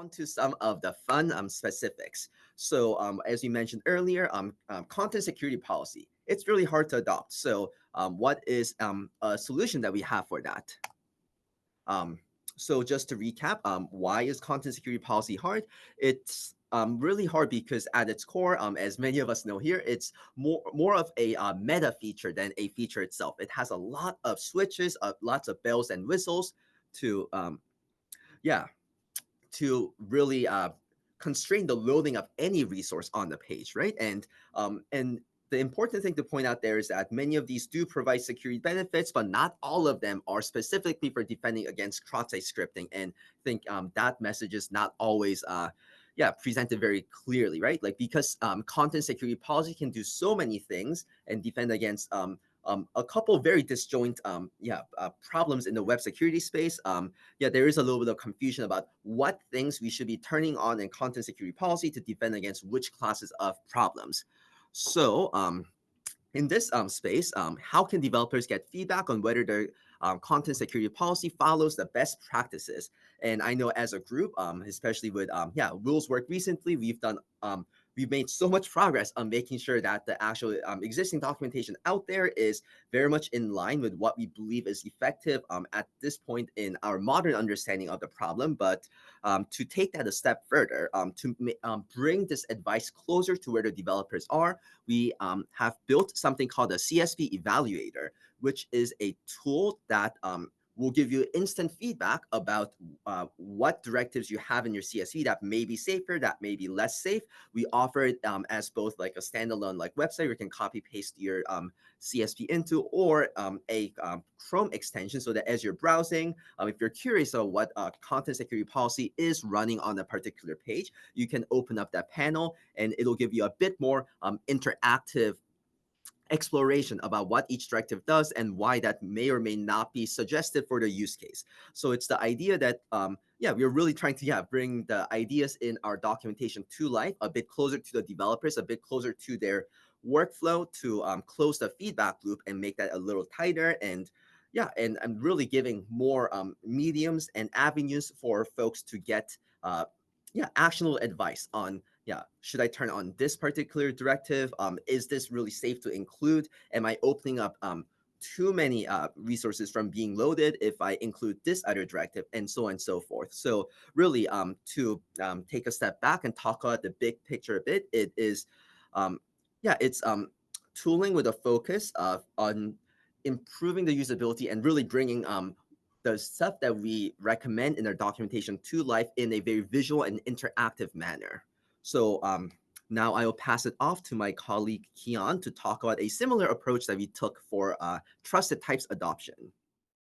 on to some of the fun specifics. So, as we mentioned earlier, content security policy. It's really hard to adopt. So, what is a solution that we have for that? Um, so just to recap, why is content security policy hard? It's really hard because at its core, as many of us know here, it's more of a meta feature than a feature itself. It has a lot of switches, lots of bells and whistles to yeah to really constrain the loading of any resource on the page, right? And the important thing to point out there is that many of these do provide security benefits, but not all of them are specifically for defending against cross-site scripting. And I think that message is not always presented very clearly, right? Like because content security policy can do so many things and defend against a couple very disjoint problems in the web security space. There is a little bit of confusion about what things we should be turning on in content security policy to defend against which classes of problems. So, in this space, how can developers get feedback on whether their content security policy follows the best practices? And I know as a group, especially with rules work recently, we've made so much progress on making sure that the actual existing documentation out there is very much in line with what we believe is effective at this point in our modern understanding of the problem. But to take that a step further, to bring this advice closer to where the developers are, we have built something called a CSP Evaluator, which is a tool that will give you instant feedback about what directives you have in your CSV that may be safer, that may be less safe. We offer it as both like a standalone like website where you can copy paste your CSV into, or a Chrome extension, so that as you're browsing, if you're curious of what content security policy is running on a particular page, you can open up that panel and it'll give you a bit more interactive exploration about what each directive does and why that may or may not be suggested for the use case. So it's the idea that we're really trying to bring the ideas in our documentation to life, a bit closer to the developers, a bit closer to their workflow, to close the feedback loop and make that a little tighter. And really giving more mediums and avenues for folks to get actionable advice on, should I turn on this particular directive? Is this really safe to include? Am I opening up too many resources from being loaded if I include this other directive, and so on and so forth? So really, to take a step back and talk about the big picture a bit, it's tooling with a focus on improving the usability and really bringing the stuff that we recommend in our documentation to life in a very visual and interactive manner. So now I will pass it off to my colleague Kian to talk about a similar approach that we took for trusted types adoption.